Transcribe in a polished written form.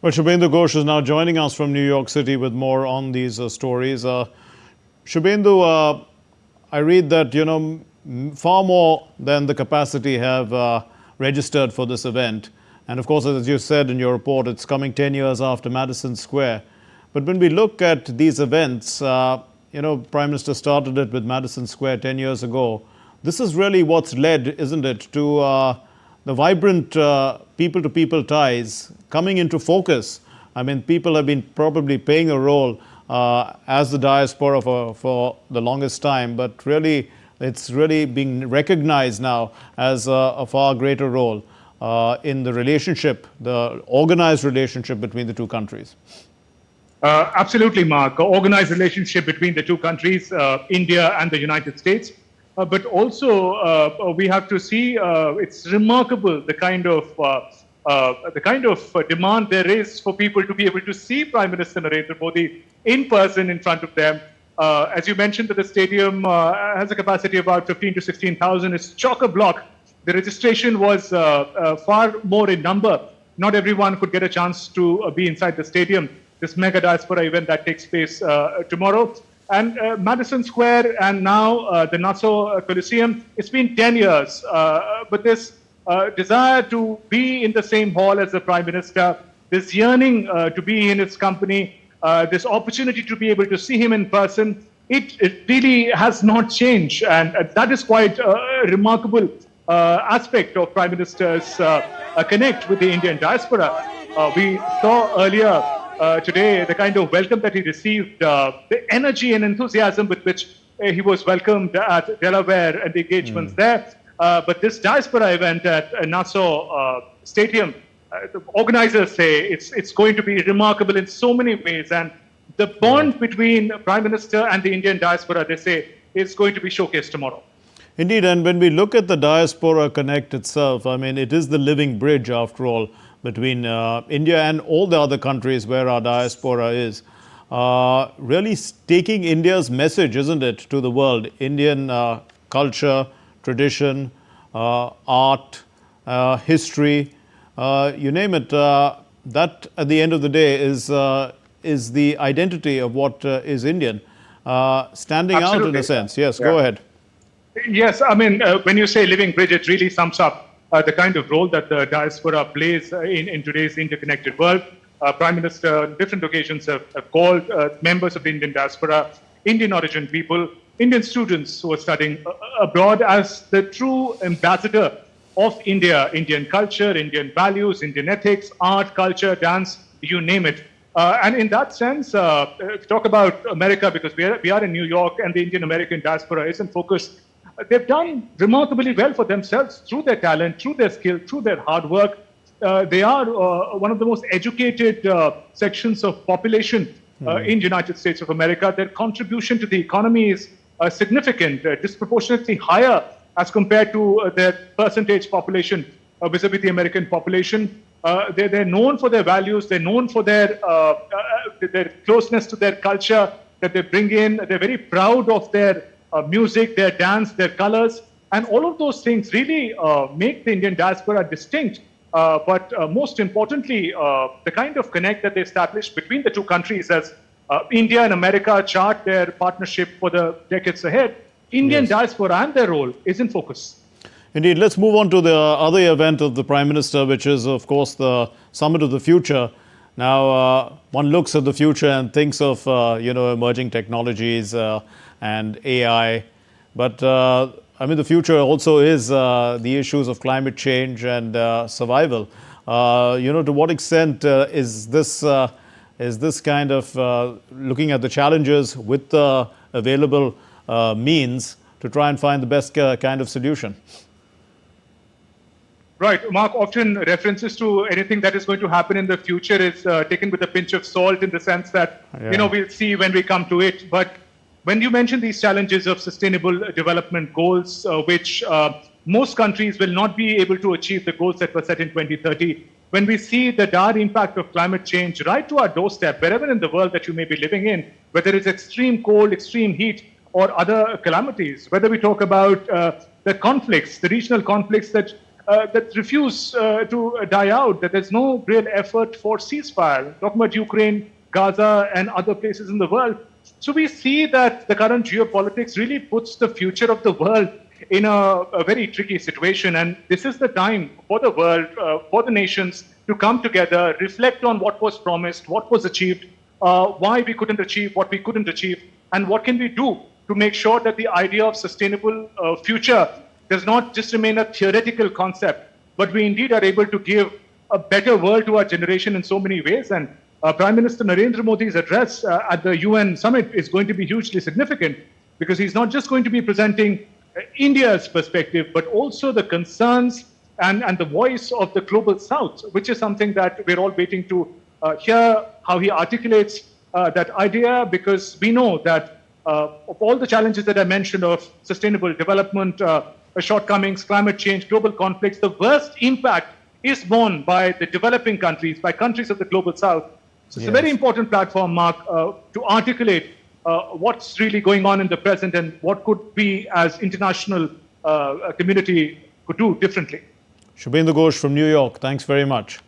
Well, Shubhendu Ghosh is now joining us from New York City with more on these stories. Shubhendu, I read that, far more than the capacity have registered for this event. And of course, as you said in your report, it's coming 10 years after Madison Square. But when we look at these events, Prime Minister started it with Madison Square 10 years ago. This is really what's led, isn't it, to the vibrant people-to-people ties coming into focus. I mean, people have been probably playing a role as the diaspora for the longest time, but really, it's really being recognized now as a far greater role in the relationship, the organized relationship between the two countries. Absolutely, Mark. Organized relationship between the two countries, India and the United States. But also, we have to see it's remarkable the kind of demand there is for people to be able to see Prime Minister Narendra Modi in person in front of them. As you mentioned, that the stadium has a capacity of about 15 to 16,000. It's chock-a-block. The registration was far more in number. Not everyone could get a chance to be inside the stadium. This mega diaspora event that takes place tomorrow. And Madison Square and now the Nassau Coliseum, it's been 10 years. But this desire to be in the same hall as the Prime Minister, this yearning to be in his company, this opportunity to be able to see him in person, it really has not changed. And that is quite a remarkable aspect of Prime Minister's connect with the Indian diaspora. We saw earlier today the kind of welcome that he received, the energy and enthusiasm with which he was welcomed at Delaware and the engagements there. But this diaspora event at Nassau Stadium, the organizers say it's going to be remarkable in so many ways. And the bond between Prime Minister and the Indian diaspora, they say, is going to be showcased tomorrow. Indeed, and when we look at the Diaspora Connect itself, I mean, it is the living bridge, after all, between India and all the other countries where our diaspora is. Really taking India's message, isn't it, to the world? Indian culture, tradition, art, history, you name it. That, at the end of the day, is the identity of what is Indian. Standing Absolutely. out in a sense. Yes, go ahead. Yes, I mean, when you say living bridge, it really sums up the kind of role that the diaspora plays in today's interconnected world. Prime Minister, on different occasions, have called members of the Indian diaspora, Indian origin people, Indian students who are studying abroad as the true ambassador of India, Indian culture, Indian values, Indian ethics, art, culture, dance, you name it. And in that sense, talk about America, because we are in New York and the Indian American diaspora is in focus. They've done remarkably well for themselves through their talent, through their skill, through their hard work. They are one of the most educated sections of population in the United States of America. Their contribution to the economy is significant, disproportionately higher as compared to their percentage population vis-a-vis the American population. They're known for their values. They're known for their closeness to their culture that they bring in. They're very proud of their music, their dance, their colors. And all of those things really make the Indian diaspora distinct. But most importantly, the kind of connect that they established between the two countries as India and America chart their partnership for the decades ahead, Indian diaspora and their role is in focus. Indeed. Let's move on to the other event of the Prime Minister, which is, of course, the Summit of the Future. Now, one looks at the future and thinks of, emerging technologies and AI. But, I mean, the future also is the issues of climate change and survival. To what extent is this kind of looking at the challenges with the available means to try and find the best kind of solution? Right. Mark, often references to anything that is going to happen in the future is taken with a pinch of salt in the sense that, we'll see when we come to it. But when you mention these challenges of sustainable development goals, which most countries will not be able to achieve the goals that were set in 2030, when we see the dire impact of climate change right to our doorstep, wherever in the world that you may be living in, whether it's extreme cold, extreme heat, or other calamities, whether we talk about the conflicts, the regional conflicts that that refuse to die out, that there's no real effort for ceasefire. Talking about Ukraine, Gaza, and other places in the world. So we see that the current geopolitics really puts the future of the world in a very tricky situation. And this is the time for the world, for the nations to come together, reflect on what was promised, what was achieved, why we couldn't achieve what we couldn't achieve, and what can we do to make sure that the idea of sustainable future does not just remain a theoretical concept, but we indeed are able to give a better world to our generation in so many ways. And Prime Minister Narendra Modi's address at the UN summit is going to be hugely significant, because he's not just going to be presenting India's perspective, but also the concerns and the voice of the global south, which is something that we're all waiting to hear how he articulates that idea, because we know that of all the challenges that I mentioned of sustainable development, shortcomings, climate change, global conflicts, the worst impact is borne by the developing countries, by countries of the global south. So it's a very important platform, Mark, to articulate what's really going on in the present and what could we as international community could do differently. Shubhendu Ghosh from New York, thanks very much.